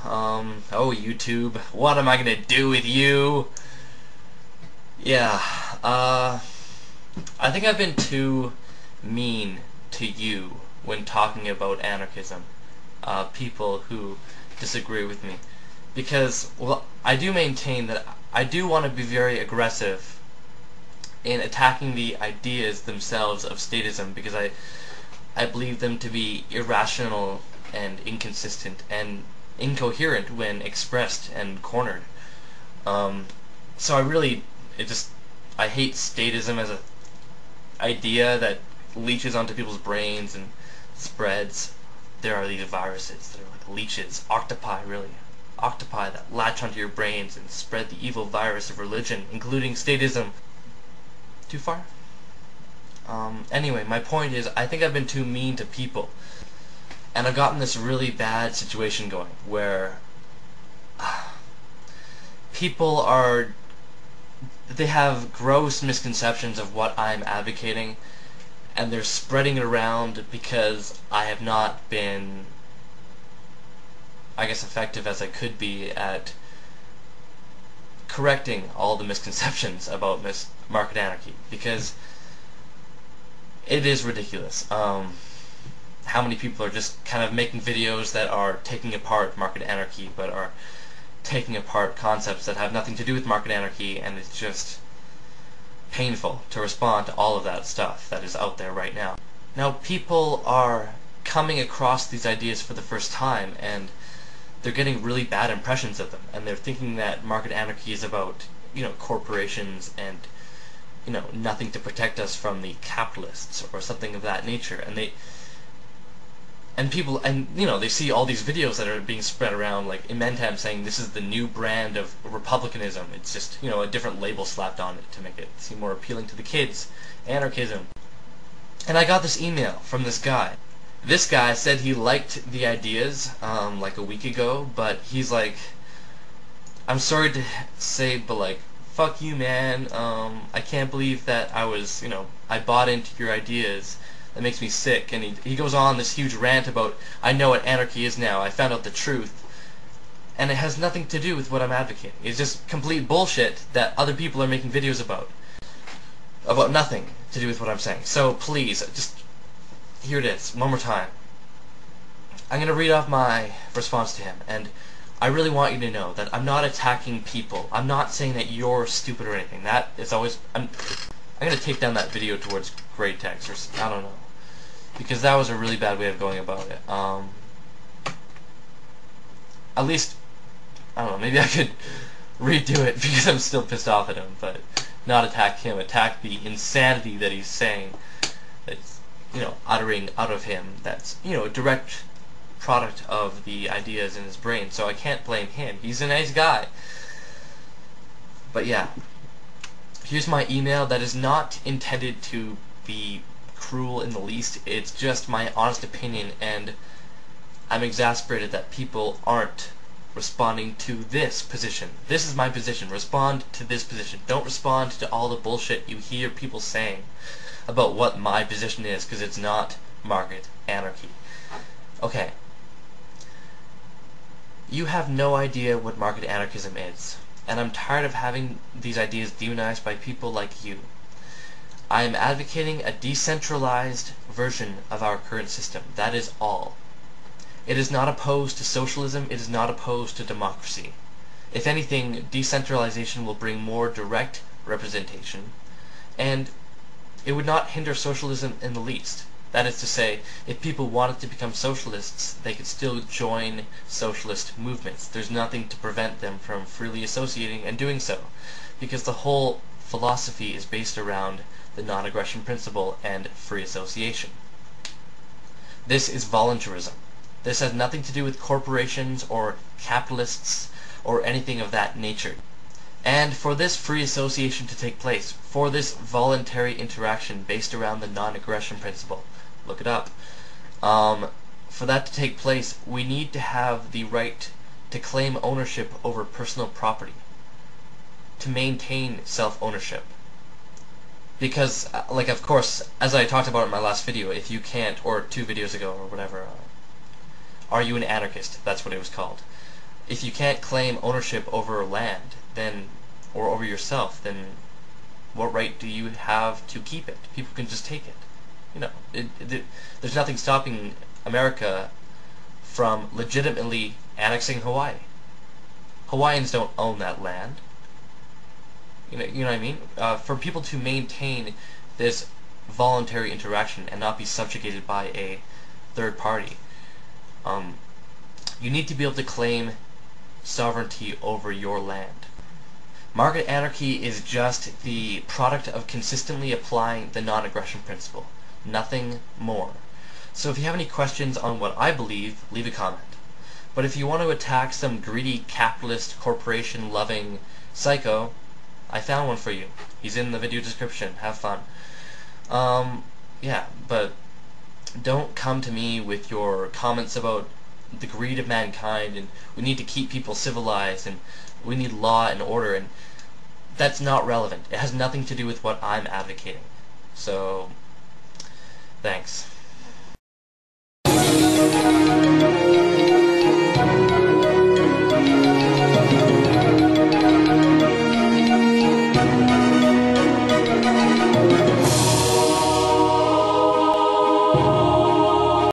Oh, YouTube, what am I gonna do with you? Yeah, I think I've been too mean to you when talking about anarchism, people who disagree with me. Because, well, I do maintain that I do want to be very aggressive in attacking the ideas themselves of statism, because I believe them to be irrational and inconsistent and incoherent when expressed and cornered. So I hate statism as a idea that leeches onto people's brains and spreads. There are these viruses that are like leeches, octopi really. Octopi that latch onto your brains and spread the evil virus of religion, including statism. Too far? Anyway, my point is, I think I've been too mean to people. And I've gotten this really bad situation going where people they have gross misconceptions of what I'm advocating, and they're spreading it around because I have not been, I guess, effective as I could be at correcting all the misconceptions about market anarchy, because it is ridiculous how many people are just kind of making videos that are taking apart market anarchy, but are taking apart concepts that have nothing to do with market anarchy, and it's just painful to respond to all of that stuff that is out there right now. Now, people are coming across these ideas for the first time, and they're getting really bad impressions of them, and they're thinking that market anarchy is about, corporations and, nothing to protect us from the capitalists or something of that nature. And they see all these videos that are being spread around, like Imentam saying this is the new brand of republicanism. It's just, a different label slapped on it to make it seem more appealing to the kids. Anarchism. And I got this email from this guy. This guy said he liked the ideas, like a week ago, but he's like, I'm sorry to say, but like, fuck you, man. I can't believe that I bought into your ideas. That makes me sick. And he goes on this huge rant about, I know what anarchy is now, I found out the truth, and it has nothing to do with what I'm advocating. It's just complete bullshit that other people are making videos about nothing to do with what I'm saying. So please, just, here it is, one more time. I'm going to read off my response to him, and I really want you to know that I'm not attacking people. I'm not saying that you're stupid or anything. That is always, I'm going to take down that video towards grade text, or I don't know, because that was a really bad way of going about it. At least, I don't know, maybe I could redo it because I'm still pissed off at him, but not attack him, attack the insanity that he's saying, that's, uttering out of him, that's, a direct product of the ideas in his brain, so I can't blame him. He's a nice guy. But yeah, here's my email that is not intended to be cruel in the least. It's just my honest opinion, and I'm exasperated that people aren't responding to this position. This is my position. Respond to this position. Don't respond to all the bullshit you hear people saying about what my position is, because it's not market anarchy. Okay. You have no idea what market anarchism is, and I'm tired of having these ideas demonized by people like you. I am advocating a decentralized version of our current system. That is all. It is not opposed to socialism. It is not opposed to democracy. If anything, decentralization will bring more direct representation, and it would not hinder socialism in the least. That is to say, if people wanted to become socialists, they could still join socialist movements. There's nothing to prevent them from freely associating and doing so, because the whole philosophy is based around the non-aggression principle and free association. This is voluntarism. This has nothing to do with corporations or capitalists or anything of that nature. And for this free association to take place, for this voluntary interaction based around the non-aggression principle, look it up, for that to take place, we need to have the right to claim ownership over personal property, to maintain self-ownership. Because, of course, as I talked about in my last video, if you can't, or 2 videos ago or whatever, Are You an Anarchist? That's what it was called. If you can't claim ownership over land, then, or over yourself, then what right do you have to keep it? People can just take it. There's nothing stopping America from legitimately annexing Hawaii. Hawaiians don't own that land. You know what I mean? For people to maintain this voluntary interaction and not be subjugated by a third party, you need to be able to claim sovereignty over your land. Market anarchy is just the product of consistently applying the non-aggression principle. Nothing more. So if you have any questions on what I believe, leave a comment. But if you want to attack some greedy capitalist corporation loving psycho, I found one for you. He's in the video description. Have fun. Yeah, but don't come to me with your comments about the greed of mankind and we need to keep people civilized and we need law and order, and that's not relevant. It has nothing to do with what I'm advocating. So, thanks.